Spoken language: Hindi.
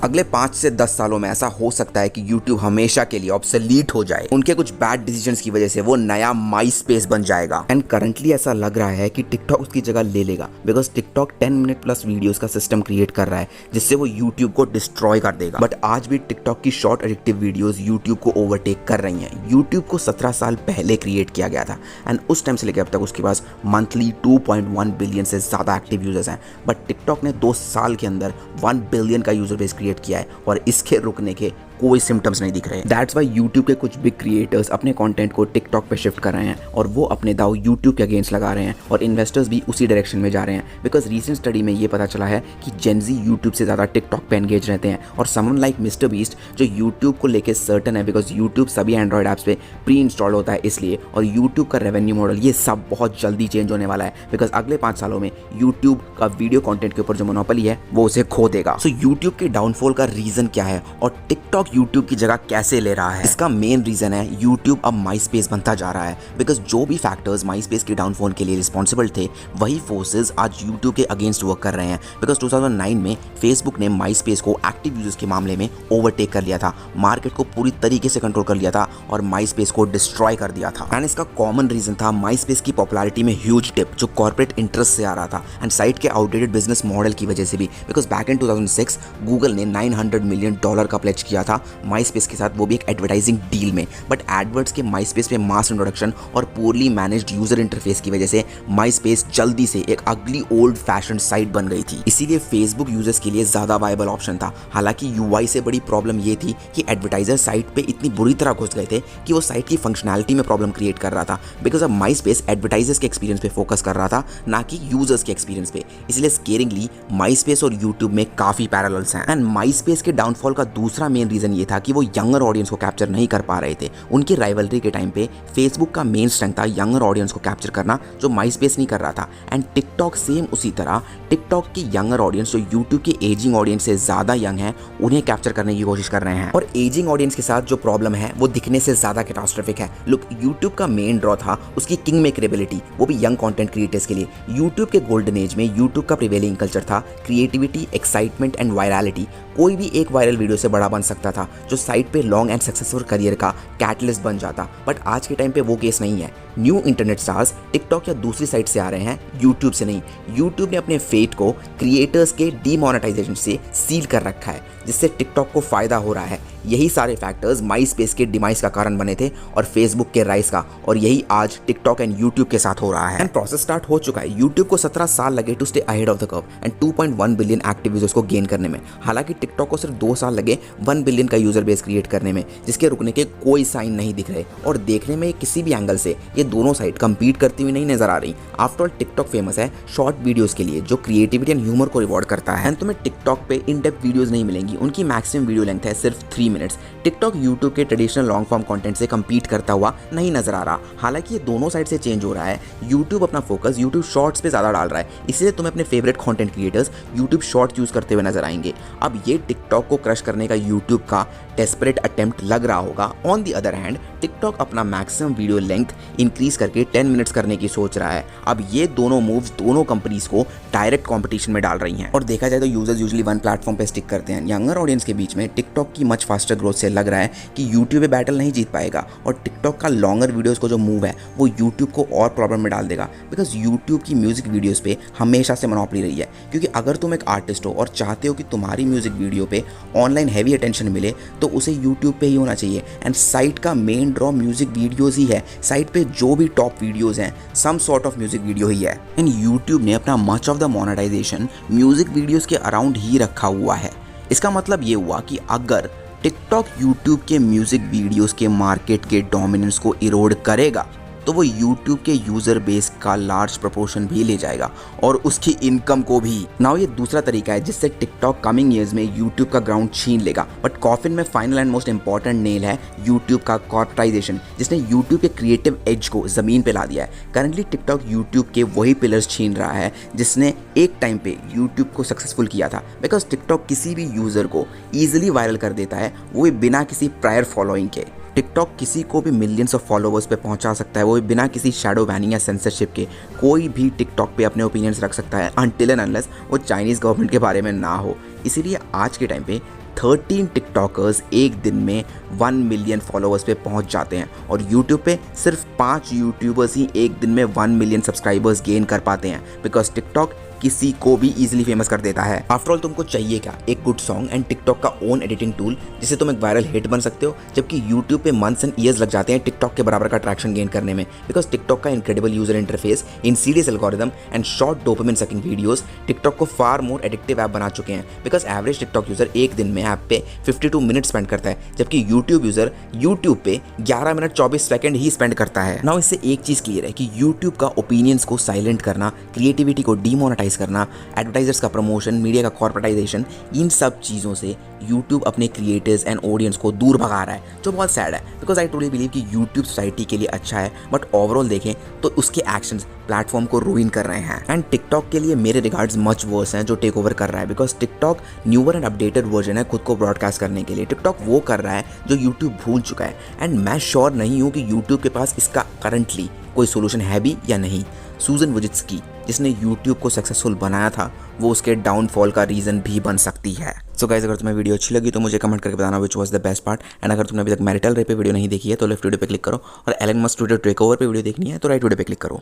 अगले 5 से 10 सालों में ऐसा हो सकता है कि YouTube हमेशा के लिए ऑब्सोलीट हो जाए। उनके कुछ बैड डिसीजंस की वजह से वो नया माई स्पेस बन जाएगा। एंड करंटली ऐसा लग रहा है कि टिकटॉक उसकी जगह ले लेगा, because TikTok 10 minute plus videos का सिस्टम क्रिएट कर रहा है जिससे वो YouTube को डिस्ट्रॉय कर देगा। बट आज भी टिकटॉक की शॉर्ट एडिक्टिव वीडियोस YouTube को ओवरटेक कर रही हैं। YouTube को 17 साल पहले क्रिएट किया गया था एंड उस टाइम से लेकर अब तक उसके पास मंथली 2.1 बिलियन से ज्यादा एक्टिव यूजर्स हैं। बट टिकटॉक ने 2 साल के अंदर 1 बिलियन का यूजर बेस क्रिएट किया है और इसके रुकने के कोई सिम्टम्स नहीं दिख रहे। दैट्स वाई यूट्यूब के कुछ बिग क्रिएटर्स अपने कंटेंट को टिकटॉक पे शिफ्ट कर रहे हैं और वो अपने दाव यूट्यूब के अगेंस्ट लगा रहे हैं और इन्वेस्टर्स भी उसी डायरेक्शन में जा रहे हैं। बिकॉज रीसेंट स्टडी में ये पता चला है कि जेनजी यूट्यूब से ज़्यादा टिकटॉक पे एंगेज रहते हैं और समवन लाइक मिस्टर बीस्ट जो यूट्यूब को लेकर सर्टन है, बिकॉज यूट्यूब सभी एंड्रॉइड ऐप्स पे प्री इंस्टॉल होता है इसलिए, और यूट्यूब का रेवेन्यू मॉडल ये सब बहुत जल्दी चेंज होने वाला है। बिकॉज अगले 5 सालों में यूट्यूब का वीडियो कॉन्टेंट के ऊपर जो मोनोपोली है वो उसे खो देगा। सो यूट्यूब के डाउनफॉल का रीजन क्या है और टिकटॉक यूट्यूब की जगह कैसे ले रहा है? इसका मेन रीजन है यूट्यूब अब माई स्पेस बनता जा रहा है। बिकॉज जो भी फैक्टर्स माई स्पेस के डाउनफॉल के लिए रिस्पॉन्सिबल थे वही फोर्सेस आज यूट्यूब के अगेंस्ट वर्क कर रहे हैं। बिकॉज 2009 में फेसबुक ने माई स्पेस को एक्टिव यूजर्स के मामले में ओवरटेक कर लिया था, मार्केट को पूरी तरीके से कंट्रोल कर लिया था और माई स्पेस को डिस्ट्रॉय कर दिया था। एंड इसका कॉमन रीजन था माई स्पेस की पॉपुलैरिटी में ह्यूज डिप जो कॉर्पोरेट इंटरेस्ट से आ रहा था एंड साइट के आउटडेटेड बिजनेस मॉडल की वजह से भी। बिकॉज बैक इन 2006 गूगल ने $900 मिलियन का प्लेज किया था माई स्पेस के साथ, वो भी एक एडवर्टाइजिंग डील में। बट एडवर्ड्स के माई स्पेस पे मास इंट्रोडक्शन और पोरली मैनेज्ड यूजर इंटरफेस की वजह से माई स्पेस जल्दी से एक अगली ओल्ड फैशन साइट बन गई थी। इसीलिए फेसबुक यूजर्स के लिए ज्यादा वायबल ऑप्शन था। हालांकि यूआई से बड़ी प्रॉब्लम ये थी कि एडवर्टाइजर साइट पे इतनी बुरी तरह घुस गए थे कि वो साइट की फंक्शनैलिटी में प्रॉब्लम क्रिएट कर रहा था। बिकॉज अब माई स्पेस एडवर्टाइजर्स के एक्सपीरियंस पे फोकस कर रहा था, ना कि यूजर्स के एक्सपीरियंस पे। इसलिए स्केरिंगली माई स्पेस और यूट्यूब में काफी पैरेलल्स हैं। एंड माई स्पेस के डाउनफॉल का दूसरा मेन रीजन ये था कि वो यंगर ऑडियंस को कैप्चर नहीं कर पा रहे थे। उनकी राइवलरी के टाइम पे फेसबुक का मेन स्ट्रेंथ था यंगर ऑडियंस को कैप्चर करना, जो माई स्पेस नहीं कर रहा था। एंड टिकटॉक सेम उसी तरह, टिकटॉक की यंगर ऑडियंस जो यूट्यूब के एजिंग ऑडियंस से ज्यादा यंग है उन्हें कैप्चर करने की कोशिश कर रहे हैं। और एजिंग ऑडियंस के साथ जो प्रॉब्लम है वो दिखने से ज्यादा कैटास्ट्रोफिक है। लुक, यूट्यूब का मेन ड्रॉ था उसकी किंग मेकरेबिलिटी, वो भी यंग कंटेंट क्रिएटर्स के लिए। यूट्यूब के गोल्डन एज में यूट्यूब का प्रिवेलिंग कल्चर था क्रिएटिविटी, एक्साइटमेंट एंड वायरलिटी। कोई भी एक वायरल वीडियो से बड़ा बन सकता था जो साइट पे लॉन्ग एंड सक्सेसफुल करियर का कैटलिस्ट बन जाता। बट आज के टाइम पे वो केस नहीं है। न्यू इंटरनेट स्टार्स टिकटॉक या दूसरी साइट से आ रहे हैं, यूट्यूब से नहीं। यूट्यूब ने अपने फेट को क्रिएटर्स के डीमोनेटाइजेशन से सील कर रखा है जिससे टिकटॉक को फायदा हो रहा है। यही सारे फैक्टर्स माई स्पेस के डिमाइस का कारण बने थे और फेसबुक के राइज का, और यही आज टिकटॉक एंड यूट्यूब के साथ हो रहा है। एंड प्रोसेस स्टार्ट हो चुका है। यूट्यूब को 17 साल लगे to stay ahead of the curve and 2.1 billion active users को गेन करने में। हालांकि टिकटॉक को सिर्फ 2 साल लगे 1 बिलियन का यूजर बेस क्रिएट करने में, जिसके रुकने के कोई साइन नहीं दिख रहे। और देखने में किसी भी एंगल से ये दोनों साइट कंपीट करती हुई नहीं नजर आ रही। आफ्टर ऑल टिकटॉक फेमस है शॉर्ट वीडियोस के लिए जो क्रिएटिविटी एंड ह्यूमर को रिवॉर्ड करता है। तुम्हें टिकटॉक पे इन डेप्थ वीडियोस नहीं मिलेंगी, उनकी मैक्सिमम वीडियो लेंथ है सिर्फ 3 मिनट्स। टिकटॉक यूट्यूब के ट्रेडिशनल लॉन्ग फॉर्म कंटेंट से कंपीट करता हुआ नहीं नजर आ रहा। हालांकि ये दोनों साइड से चेंज हो रहा है। यूट्यूब अपना फोकस यूट्यूब शॉर्ट्स पे ज्यादा डाल रहा है, इसलिए तुम्हें अपने favourite content creators YouTube short use करते हुए नजर आएंगे। अब ये टिकटॉक को क्रश करने का यूट्यूब का डेस्परेट अटेम्प्ट लग रहा होगा। On the other hand TikTok अपना मैक्सिमम वीडियो लेंथ इंक्रीज करके 10 मिनट्स करने की सोच रहा है। अब ये दोनों मूव्स दोनों कंपनीज को डायरेक्ट कंपटीशन में डाल रही हैं। और देखा जाए तो यूजर्स यूजुअली वन प्लेटफॉर्म पे स्टिक करते हैं। यंगर ऑडियंस के बीच में टिकटॉक की मच फास्टर ग्रोथ से लग रहा है कि यूट्यूब पे बैटल नहीं जीत पाएगा और टिकटॉक का लॉन्गर वीडियोस को जो मूव है वो यूट्यूब को और प्रॉब्लम में डाल देगा। बिकॉज यूट्यूब की म्यूजिक वीडियोस पे हमेशा से मोनोपोली रही है। क्योंकि अगर तुम एक आर्टिस्ट हो और चाहते हो कि तुम्हारी म्यूजिक वीडियो पे ऑनलाइन हैवी अटेंशन मिले तो उसे यूट्यूब पे ही होना चाहिए। एंड साइट का मेन ड्रॉ म्यूजिक वीडियोस ही है। साइट पे जो भी टॉप वीडियोस हैं some sort of music video ही है। एंड यूट्यूब ने अपना much of the monetization music videos के अराउंड ही रखा हुआ है। इसका मतलब ये हुआ कि अगर टिकटॉक यूट्यूब के म्यूजिक वीडियोस के मार्केट के डोमिनेंस को इरोड करेगा तो वो यूट्यूब के यूजर बेस का लार्ज प्रोपोर्शन भी ले जाएगा और उसकी इनकम को भी। नाउ ये दूसरा तरीका है जिससे टिकटॉक कमिंग ईयर्स में यूट्यूब का ग्राउंड छीन लेगा। बट कॉफिन में final and most important nail है यूट्यूब का कॉर्पोरेटाइजेशन, जिसने यूट्यूब के क्रिएटिव एज को जमीन पे ला दिया है। करंटली टिकटॉक यूट्यूब के वही पिलर्स छीन रहा है जिसने एक टाइम पे यूट्यूब को सक्सेसफुल किया था। बिकॉज टिकटॉक किसी भी यूजर को ईजिली वायरल कर देता है, वो भी बिना किसी प्रायर फॉलोइंग के। टिकटॉक किसी को भी मिलियंस ऑफ फॉलोवर्स पे पहुंचा सकता है, वो भी बिना किसी शैडो बैनिंग या सेंसरशिप के। कोई भी टिकटॉक पे अपने ओपिनियंस रख सकता है अनटिल एंड अनलेस वो चाइनीज़ गवर्नमेंट के बारे में ना हो। इसीलिए आज के टाइम पे 13 टिकटॉकर्स एक दिन में 1 मिलियन फॉलोअर्स पे पहुंच जाते हैं और यूट्यूब पे सिर्फ 5 यूट्यूबर्स ही एक दिन में 1 मिलियन सब्सक्राइबर्स गेन कर पाते हैं, बिकॉज टिकटॉक किसी को भी इजीली फेमस कर देता है। आफ्टर ऑल तुमको चाहिए क्या? एक गुड सॉन्ग एंड टिकटॉक का ओन एडिटिंग टूल जिससे तुम एक वायरल हिट बन सकते हो, जबकि यूट्यूब पे मंथ्स एंड ईयर्स लग जाते हैं टिकटॉक के बराबर का ट्रैक्शन गेन करने में, बिकॉज टिकटॉक का incredible user interface, Insidious algorithm and short dopamine sucking videos TikTok को फार मोर एडिक्टिव ऐप बना चुके हैं। बिकॉज एवरेज टिकटॉक यूजर एक दिन में ऐप पे 52 मिनट स्पेंड करता है, जबकि यूट्यूब यूजर यूट्यूब पे 11 मिनट 24 सेकंड ही स्पेंड करता है। नाउ इससे एक चीज क्लियर है कि यूट्यूब का ओपिनियंस को साइलेंट करना, क्रिएटिविटी को डीमोनेटाइज करना, एडवर्टाइजर्स का प्रमोशन, मीडिया का कॉर्पोरेटाइजेशन, इन सब चीज़ों से यूट्यूब अपने क्रिएटर्स एंड ऑडियंस को दूर भगा रहा है, जो बहुत सैड है। बिकॉज आई ट्रूली बिलीव कि यूट्यूब सोसाइटी के लिए अच्छा है, बट ओवरऑल देखें तो उसके एक्शंस प्लेटफॉर्म को रूइन कर रहे हैं। एंड टिकटॉक के लिए मेरे रिगार्ड्स मच वर्स हैं जो टेक ओवर कर रहा है, because TikTok newer and updated version है खुद को ब्रॉडकास्ट करने के लिए। टिकटॉक वो कर रहा है जो यूट्यूब भूल चुका है, एंड मैं श्योर नहीं हूँ कि यूट्यूब के पास इसका करंटली कोई सोल्यूशन है भी या नहीं। सूजन वोजित्स्की जिसने यूट्यूब को सक्सेसफुल बनाया था, वो उसके डाउनफॉल का रीज़न भी बन सकती है। सो गाइस, अगर तुम्हें वीडियो अच्छी लगी तो मुझे कमेंट करके बताना which was the best part. And अगर तुमने अभी तक मैरिटल रेप पे वीडियो नहीं देखी है तो लेफ्ट वीडियो पे क्लिक करो, और Elon Musk Twitter take over पे वीडियो देखनी है तो राइट वीडियो पे क्लिक करो।